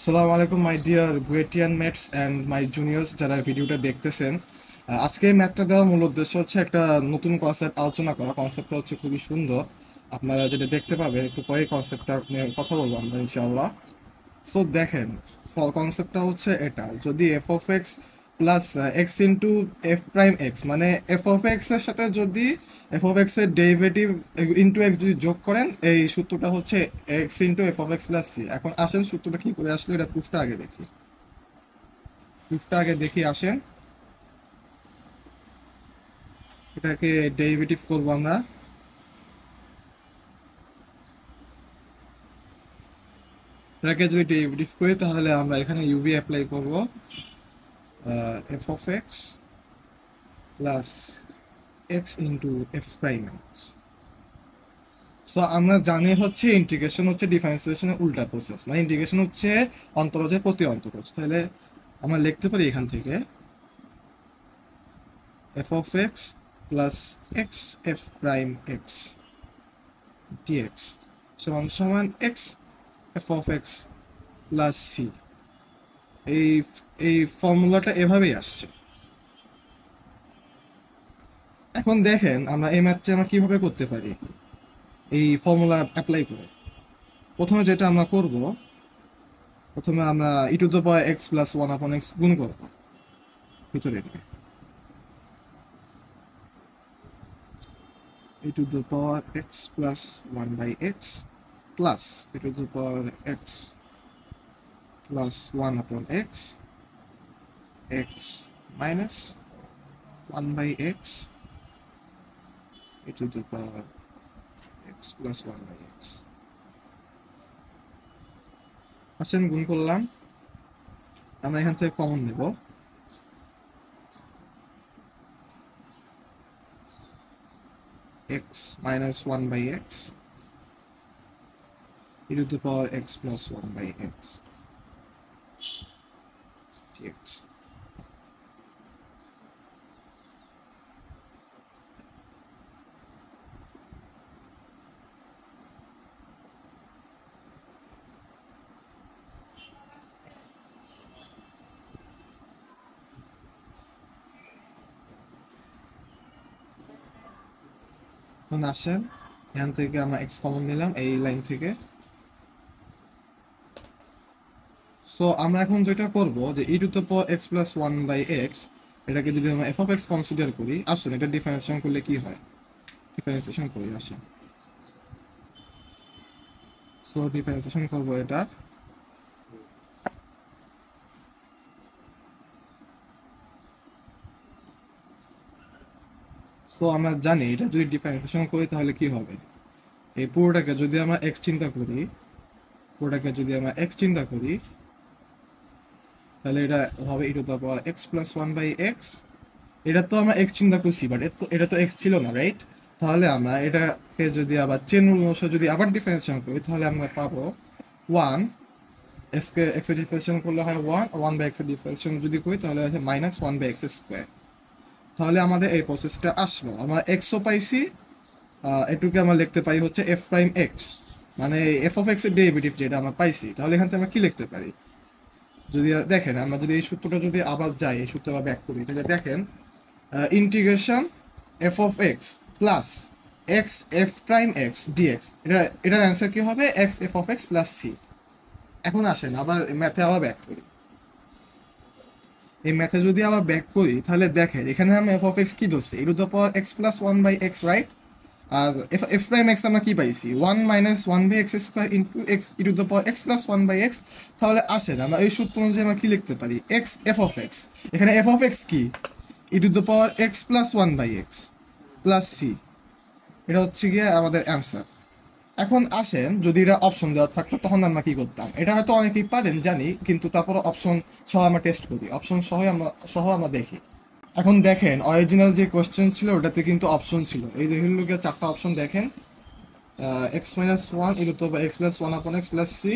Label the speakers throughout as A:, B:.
A: আসসালামু আলাইকুম my dear গুয়েটিয়ান মেটস অ্যান্ড মাই জুনিয়র্স যারা ভিডিওটা দেখতেছেন। আজকে এই ম্যাথটা দেওয়ার মূল উদ্দেশ্য হচ্ছে একটা নতুন কনসেপ্ট আলোচনা করা। কনসেপ্টটা হচ্ছে খুবই সুন্দর, আপনারা যেটা দেখতে পাবেন একটু পরে কনসেপ্টটা নিয়ে কথা বলবো আমরা ইনশাআল্লাহ। সো দেখেন, কনসেপ্টটা হচ্ছে এটা, যদি F of X plus X into F prime X, মানে এফ অফ এক্স এর সাথে যদি এফ অফ এক্স এর ডেরিভেটিভ ইন্টু এক্স যদি যোগ করেন, এই সূত্রটা হচ্ছে X into F of X plus C. এখন আসেন সূত্রটা কি করে আসলে এটা প্রুফটা আগে দেখি আসেন। এটাকে ডেরিভেটিভ করবো আমরা। এটাকে যদি ডেরিভেটিভ করি তাহলে আমরা এখানে ইউভি অ্যাপ্লাই করবো, F of X plus X into F prime x. So আমরা জানি হচ্ছে ইন্টিগ্রেশন হচ্ছে ডিফারেন্সিয়েশনের উল্টা প্রসেস, মানে ইন্টিগ্রেশন হচ্ছে অন্তরজের প্রতি অন্তরজ। তাহলে আমরা লিখতে পারি এখান থেকে F of X plus X F prime X DX সমান সমান X F of X plus C. এই এই ফর্মুলাটা এভাবেই আসছে। এখন দেখেন আমরা এই ম্যাথটা আমরা কিভাবে করতে পারি এই ফর্মুলা অ্যাপ্লাই করে। প্রথমে যেটা আমরা করব, প্রথমে আমরা e to the power x plus one upon x গুণ করবো ভিতরে নিয়ে, e to the power x plus one by x plus e to the power x plus one upon x x minus one by x E to the power x plus one by x. আসেন গুণ করলাম, আমরা এখান থেকে common নেব, x minus 1 by x e to the power x plus 1 by x dx। এখন আসেন এখান থেকে আমরা x কমন নিলাম এই লাইন থেকে। সো আমরা এখন যেটা করব যে e to the power x plus one by x, এটাকে যদি আমরা এফ অফ এক্স কনসিডার করি, আসেন এটা ডিফারেন্সিয়েশন করলে কি হয়, ডিফারেন্সিয়েশন করি আসেন। সো ডিফারেন্সিয়েশন করব এটা, সো আমরা জানি এটা যদি ডিফারেন্সিয়েশন করি তাহলে কি হবে। এই পুরোটাকে যদি আমরা এক্স চিন্তা করি, পুরোটাকে যদি আমরা এক্স চিন্তা করি তাহলে এটা হবে e to the power x plus one by x. এটা তো আমরা এক্স চিন্তা করছি, বাট এটা তো এক্স ছিল না, রাইট? তাহলে আমরা এটাকে যদি আবার চেন রুল অনুসারে যদি আবার ডিফারেন্সিয়েশন করি তাহলে আমরা পাবো ওয়ান, এক্সকে এক্সের ডিফারেন্সিয়েশন করলে হয় ওয়ান, ওয়ান বাই এক্সের ডিফারেন্সিয়েশন যদি করি তাহলে হয় minus one by x square. তাহলে আমাদের এই প্রসেসটা আসলো, আমরা এক্সও পাইছি, এটুকু আমরা লিখতে পাই হচ্ছে এফ প্রাইম এক্স, মানে এফ অফ এক্স এর ডেরিভেটিভ যেটা আমরা পাইছি। তাহলে এখান থেকে আমরা কি লিখতে পারি, যদি দেখেন আমরা যদি এই সূত্রটা যদি আবার যাই, এই সূত্রটা ব্যাক করি, তাহলে দেখেন integration F of X plus X F prime X DX, এটার অ্যান্সার কি হবে, X F of X plus C. এখন আসেন আবার ম্যাথে আবার ব্যাক করি, এই ম্যাথে যদি আবার ব্যাক করি তাহলে দেখেন এখানে আমি এফ অফ এক্স কি ধরছি, e to the power x plus one by x, right? আর এফ এফ প্রাইম এক্স আমরা কি পাইছি, one minus one by x square into x E to the power x plus one by x. তাহলে আসেন আমরা এই সূত্র অনুযায়ী আমরা কি লিখতে পারি, এক্স এফ অফ এক্স, এখানে এফ অফ এক্স কি, e to the power x plus one by x plus c. এটা হচ্ছে গিয়ে আমাদের অ্যান্সার। এখন আসেন যদি এটা অপশন দেওয়া থাকতো তখন আমরা কি করতাম, এটা হয়তো অনেকেই পারেন জানি, কিন্তু তারপর অপশন সহ আমরা টেস্ট করি, অপশন সহ আমরা দেখি। এখন দেখেন অরিজিনাল যে কোয়েশ্চেন ছিল ওটাতে কিন্তু অপশন ছিল, এই যে হলো গিয়ে চারটা অপশন দেখেন, X minus one E to the power x plus one upon X plus C,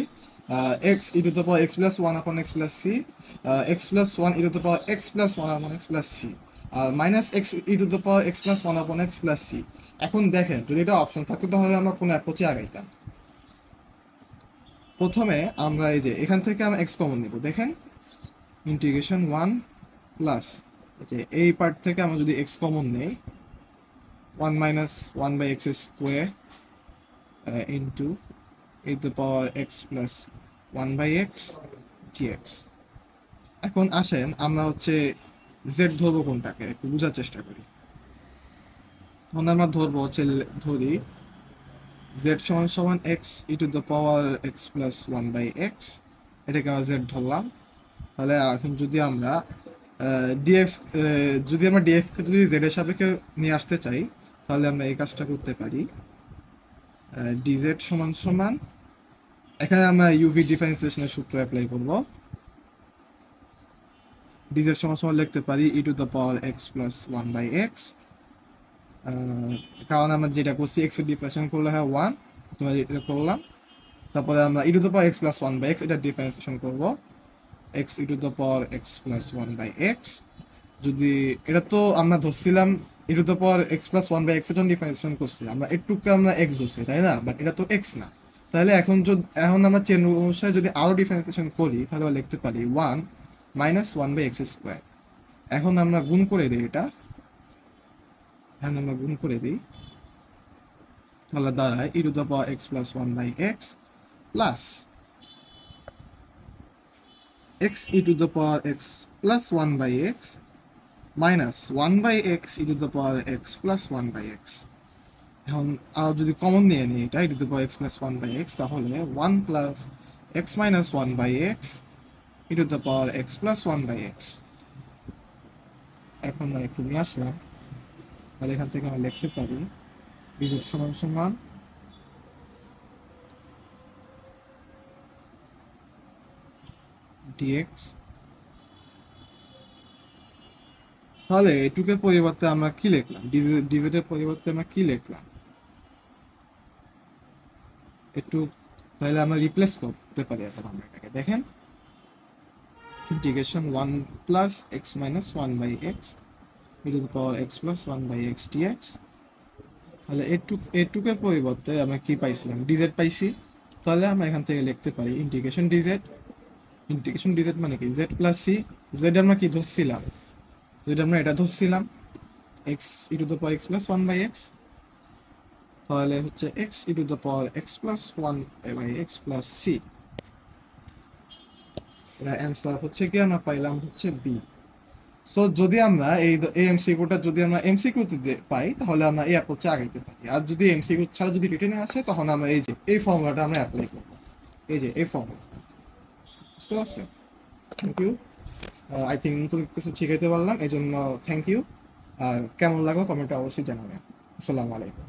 A: X E to the power x plus one upon X plus C, X plus one E to the power x plus one upon X plus C, minus X E to the power x plus one upon X plus C. এখন দেখেন যদি এটা option থাকতো তাহলে আমরা কোন অ্যাপ্রোচে আগাইতাম। প্রথমে আমরা এই যে এখান থেকে আমরা এক্স কমন নিব, দেখেন ইন্টিগ্রেশন 1 প্লাস যে এই পার্ট থেকে আমরা যদি এক্স কমন নেই 1 minus 1 by x square into e to power x plus 1 by X DX. এখন আসেন আমরা হচ্ছে জেড ধরবো কোনটাকে একটু বোঝার চেষ্টা করি। তখন আমরা ধরবো হচ্ছে ধরি জেড সমান সমান X E to the power x plus 1 by x, এটাকে আমরা জেড ধরলাম। তাহলে এখন যদি আমরা ডিএক্স যদি আমরা ডিএক্সকে যদি জেড এর সাপেক্ষে নিয়ে আসতে চাই তাহলে আমরা এই কাজটা করতে পারি। ডিজেড সমান সমান এখানে আমরা ইউভি ডিফারেন্সিয়েশনের সূত্র অ্যাপ্লাই করব। ডিজেড সমান সমান লিখতে পারি e to the power x plus 1 by x, কারণ আমরা যেটা করছি এক্স এর ডিফারেন্সিয়েশন করলে হয় 1, তোমরা এটা করলাম। তারপরে আমরা e to the power x plus 1 by x এটা ডিফারেন্সিয়েশন করব x E to the power x plus 1 by x. যদি এটা তো আমরা ধরছিলাম e to the power x plus 1 by x এর জন্য ডিফারেন্সিয়েশন করছি আমরা, একটুকে আমরা এক্স ধরছি তাই না, বাট এটা তো এক্স না। তাহলে এখন আমরা চেন অনুসারে যদি আরো ডিফারেন্সিয়েশন করি তাহলে আমরা লিখতে পারি 1 মাইনাস 1 বাই এক্স স্কোয়ার। এখন আমরা গুণ করে দিই এটা, এখন আমরা গুণ করে দিই তাহলে দাঁড়ায় e to the power x plus 1 by x plus x E to the power x plus 1 by x minus 1 by x E to the power x plus 1 by x. এখন যদি কমন নিয়ে নিই এটা e to the power x plus 1 by x, তাহলে 1 plus x minus 1 by x E to the power x plus 1 by x. এখন আমরা একটু নিয়ে আসলাম, তাহলে এখান থেকে আমরা লিখতে পারি ডিজেড সমান সমান ডিএক্স। তাহলে এটুকের পরিবর্তে আমরা কি লিখলাম, ডিজেডের পরিবর্তে আমরা কি লিখলাম একটু, তাহলে আমরা রিপ্লেস করতে পারি এখন আমরা এটাকে দেখেন integration 1 plus x minus 1 by x E to the power x plus 1 by X DX. তাহলে এটুকের পরিবর্তে আমরা কি পাইছিলাম, ডিজেড পাইছি। তাহলে আমরা এখান থেকে লিখতে পারি ইন্টিগ্রেশন ডিজেড মানে কি জেড প্লাস সি। জেড আমরা কি ধরছিলাম, জেড আমরা এটা ধরছিলাম x E to the power x plus 1 by x, তাহলে হচ্ছে x E to the power x plus 1 by x plus c. এর অ্যান্সার হচ্ছে কি আমরা পাইলাম হচ্ছে বি। সো যদি আমরা এই এমসিকিউটা যদি আমরা এমসিকিউতে পাই তাহলে আমরা এই অ্যাপ্রোচে আগাইতে পারি, আর যদি এমসিকিউ ছাড়া যদি রিটেনে আসে তখন আমরা এই যে এই ফর্মুলাটা আমরা অ্যাপ্লাই করব, এই যে এই ফর্মুলা। বুঝতে পারছেন? Thank you. আই থিঙ্ক নতুন কিছু শিখাইতে পারলাম, এই জন্য থ্যাংক ইউ। আর কেমন লাগলো কমেন্টে অবশ্যই জানাবেন। আসসালামু আলাইকুম।